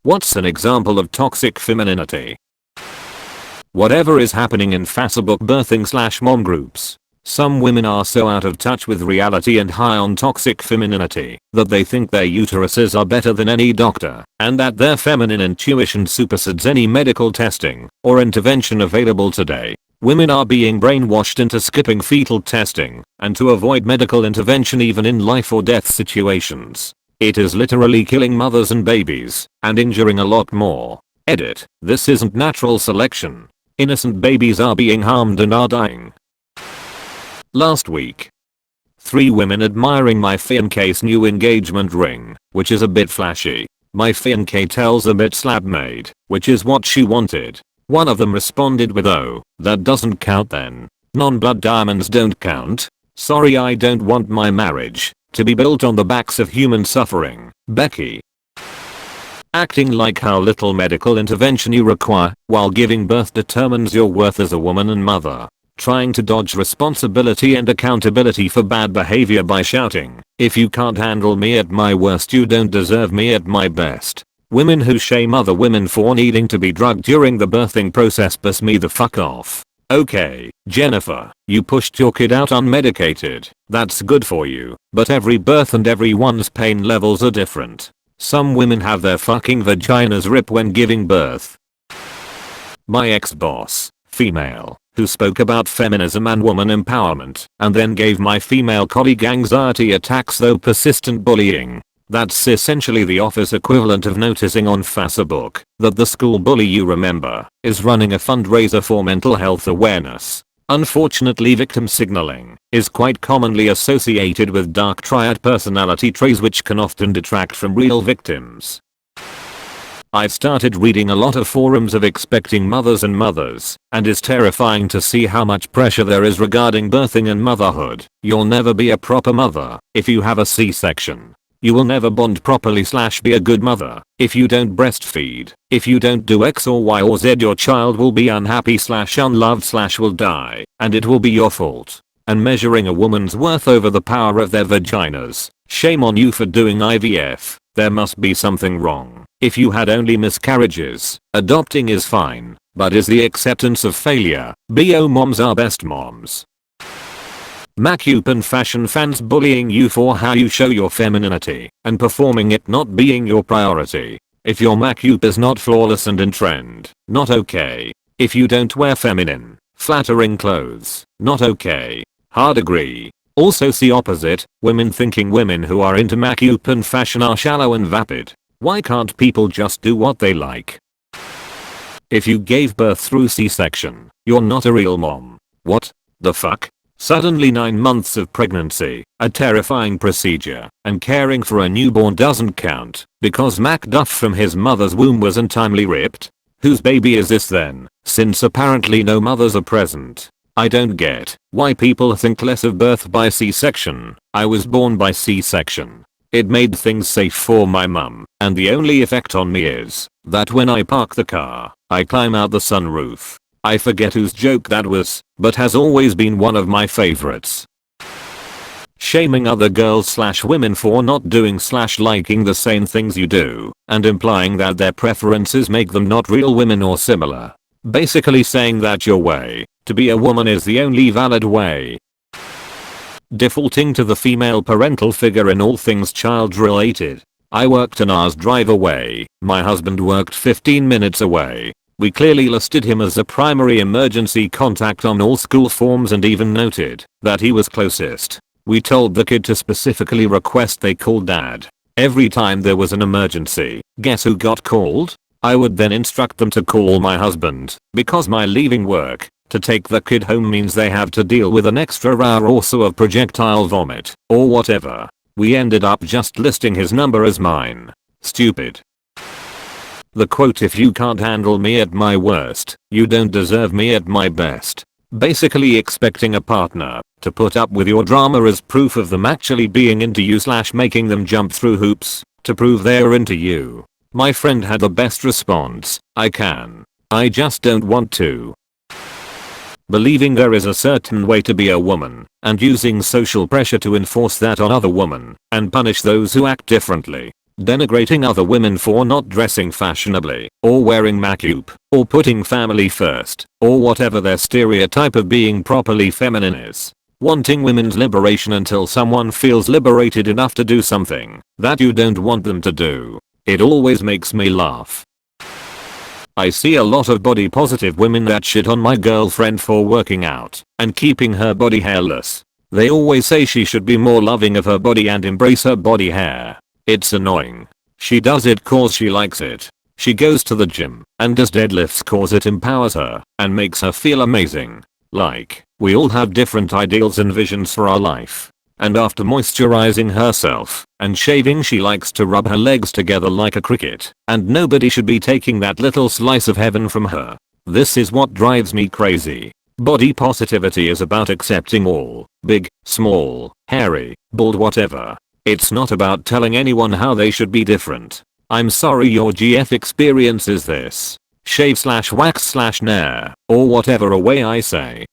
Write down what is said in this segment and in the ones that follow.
What's an example of toxic femininity? Whatever is happening in Facebook birthing / mom groups. Some women are so out of touch with reality and high on toxic femininity that they think their uteruses are better than any doctor and that their feminine intuition supersedes any medical testing or intervention available today. Women are being brainwashed into skipping fetal testing and to avoid medical intervention even in life or death situations. It is literally killing mothers and babies and injuring a lot more. Edit. This isn't natural selection. Innocent babies are being harmed and are dying. Last week. 3 women admiring my fiance's new engagement ring, which is a bit flashy. My fiance tells a bit slab made, which is what she wanted. One of them responded with, "Oh, that doesn't count then. Non-blood diamonds don't count. Sorry, I don't want my marriage to be built on the backs of human suffering, Becky." Acting like how little medical intervention you require while giving birth determines your worth as a woman and mother. Trying to dodge responsibility and accountability for bad behavior by shouting, "If you can't handle me at my worst, you don't deserve me at my best." Women who shame other women for needing to be drugged during the birthing process piss me the fuck off. Okay, Jennifer, you pushed your kid out unmedicated. That's good for you, but every birth and everyone's pain levels are different. Some women have their fucking vaginas rip when giving birth. My ex-boss, female, who spoke about feminism and woman empowerment and then gave my female colleague anxiety attacks though persistent bullying. That's essentially the office equivalent of noticing on Facebook that the school bully you remember is running a fundraiser for mental health awareness. Unfortunately, victim signaling is quite commonly associated with dark triad personality traits which can often detract from real victims. I've started reading a lot of forums of expecting mothers and it's terrifying to see how much pressure there is regarding birthing and motherhood. You'll never be a proper mother if you have a C-section. You will never bond properly / be a good mother if you don't breastfeed. If you don't do X or Y or Z, your child will be unhappy / unloved / will die, and it will be your fault. And measuring a woman's worth over the power of their vaginas. Shame on you for doing IVF. There must be something wrong. If you had only miscarriages, adopting is fine, but is the acceptance of failure. BO moms are best moms. Macup and fashion fans bullying you for how you show your femininity and performing it not being your priority. If your macup is not flawless and in trend, not okay. If you don't wear feminine, flattering clothes, not okay. Hard agree. Also see opposite, women thinking women who are into macup and fashion are shallow and vapid. Why can't people just do what they like? If you gave birth through C-section, you're not a real mom. What the fuck? Suddenly 9 months of pregnancy, a terrifying procedure, and caring for a newborn doesn't count because Macduff from his mother's womb was untimely ripped? Whose baby is this then, since apparently no mothers are present? I don't get why people think less of birth by C-section. I was born by C-section. It made things safe for my mum, and the only effect on me is that when I park the car, I climb out the sunroof. I forget whose joke that was, but has always been one of my favorites. Shaming other girls / women for not doing / liking the same things you do, and implying that their preferences make them not real women or similar. Basically saying that your way to be a woman is the only valid way. Defaulting to the female parental figure in all things child related. I worked an hour's drive away, my husband worked 15 minutes away. We clearly listed him as a primary emergency contact on all school forms and even noted that he was closest. We told the kid to specifically request they call dad. Every time there was an emergency, guess who got called? I would then instruct them to call my husband, because my leaving work to take the kid home means they have to deal with an extra hour or so of projectile vomit, or whatever. We ended up just listing his number as mine. Stupid. The quote, "If you can't handle me at my worst, you don't deserve me at my best." Basically expecting a partner to put up with your drama as proof of them actually being into you / making them jump through hoops to prove they're into you. My friend had the best response, "I can. I just don't want to." Believing there is a certain way to be a woman and using social pressure to enforce that on other women and punish those who act differently. denigrating other women for not dressing fashionably, or wearing makeup, or putting family first, or whatever their stereotype of being properly feminine is. Wanting women's liberation until someone feels liberated enough to do something that you don't want them to do. It always makes me laugh. I see a lot of body positive women that shit on my girlfriend for working out and keeping her body hairless. They always say she should be more loving of her body and embrace her body hair. It's annoying. She does it cause she likes it. She goes to the gym and does deadlifts cause it empowers her and makes her feel amazing. Like, we all have different ideals and visions for our life. And after moisturizing herself and shaving, she likes to rub her legs together like a cricket, and nobody should be taking that little slice of heaven from her. This is what drives me crazy. Body positivity is about accepting all, big, small, hairy, bald, whatever. It's not about telling anyone how they should be different. I'm sorry your GF experience is this. Shave/wax/nair, or whatever away I say.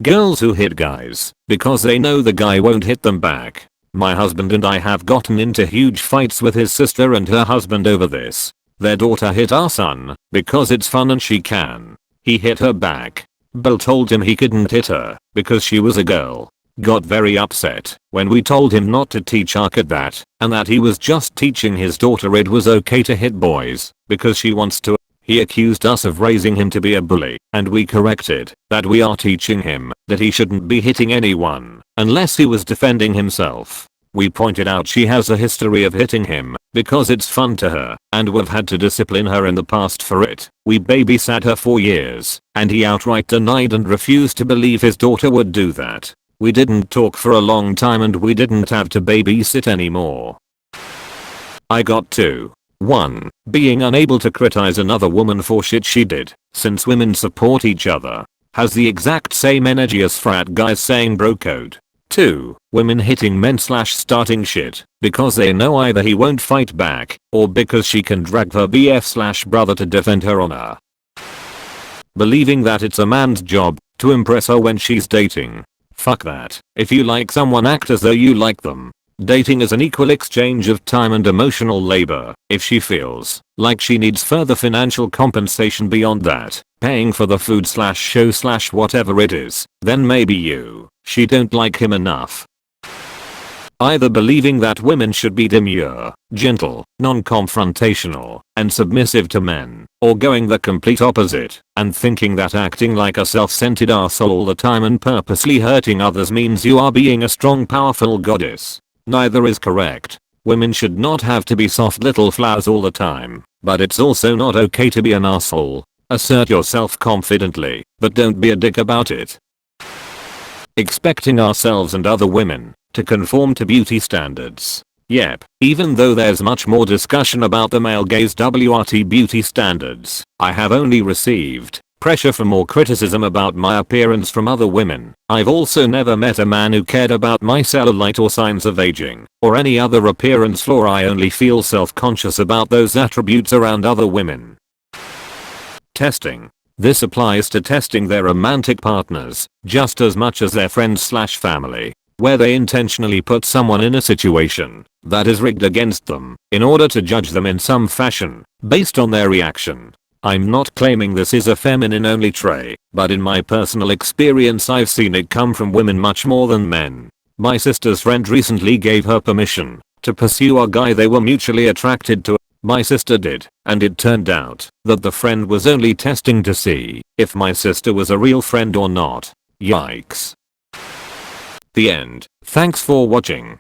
Girls who hit guys because they know the guy won't hit them back. My husband and I have gotten into huge fights with his sister and her husband over this. Their daughter hit our son because it's fun and she can. He hit her back. Bill told him he couldn't hit her because she was a girl. Got very upset when we told him not to teach our kid that and that he was just teaching his daughter it was okay to hit boys because she wants to. He accused us of raising him to be a bully, and we corrected that we are teaching him that he shouldn't be hitting anyone unless he was defending himself. We pointed out she has a history of hitting him because it's fun to her and we've had to discipline her in the past for it. We babysat her for years and he outright denied and refused to believe his daughter would do that. We didn't talk for a long time and we didn't have to babysit anymore. I got to 1. Being unable to criticize another woman for shit she did, since women support each other, has the exact same energy as frat guys saying bro code. 2. Women hitting men/starting shit because they know either he won't fight back or because she can drag her BF/brother to defend her honor. Believing that it's a man's job to impress her when she's dating. Fuck that. If you like someone, act as though you like them. Dating is an equal exchange of time and emotional labor. If she feels like she needs further financial compensation beyond that, paying for the food/show/whatever it is, then maybe she don't like him enough. Either believing that women should be demure, gentle, non-confrontational, and submissive to men, or going the complete opposite and thinking that acting like a self-centered arsehole all the time and purposely hurting others means you are being a strong, powerful goddess. Neither is correct. Women should not have to be soft little flowers all the time, but it's also not okay to be an asshole. Assert yourself confidently, but don't be a dick about it. Expecting ourselves and other women to conform to beauty standards. Yep, even though there's much more discussion about the male gaze WRT beauty standards, I have only received pressure for more criticism about my appearance from other women. I've also never met a man who cared about my cellulite or signs of aging, or any other appearance flaw. I only feel self-conscious about those attributes around other women. Testing. This applies to testing their romantic partners just as much as their friends/family, where they intentionally put someone in a situation that is rigged against them in order to judge them in some fashion based on their reaction. I'm not claiming this is a feminine only trait, but in my personal experience I've seen it come from women much more than men. My sister's friend recently gave her permission to pursue a guy they were mutually attracted to. My sister did, and it turned out that the friend was only testing to see if my sister was a real friend or not. Yikes. The end. Thanks for watching.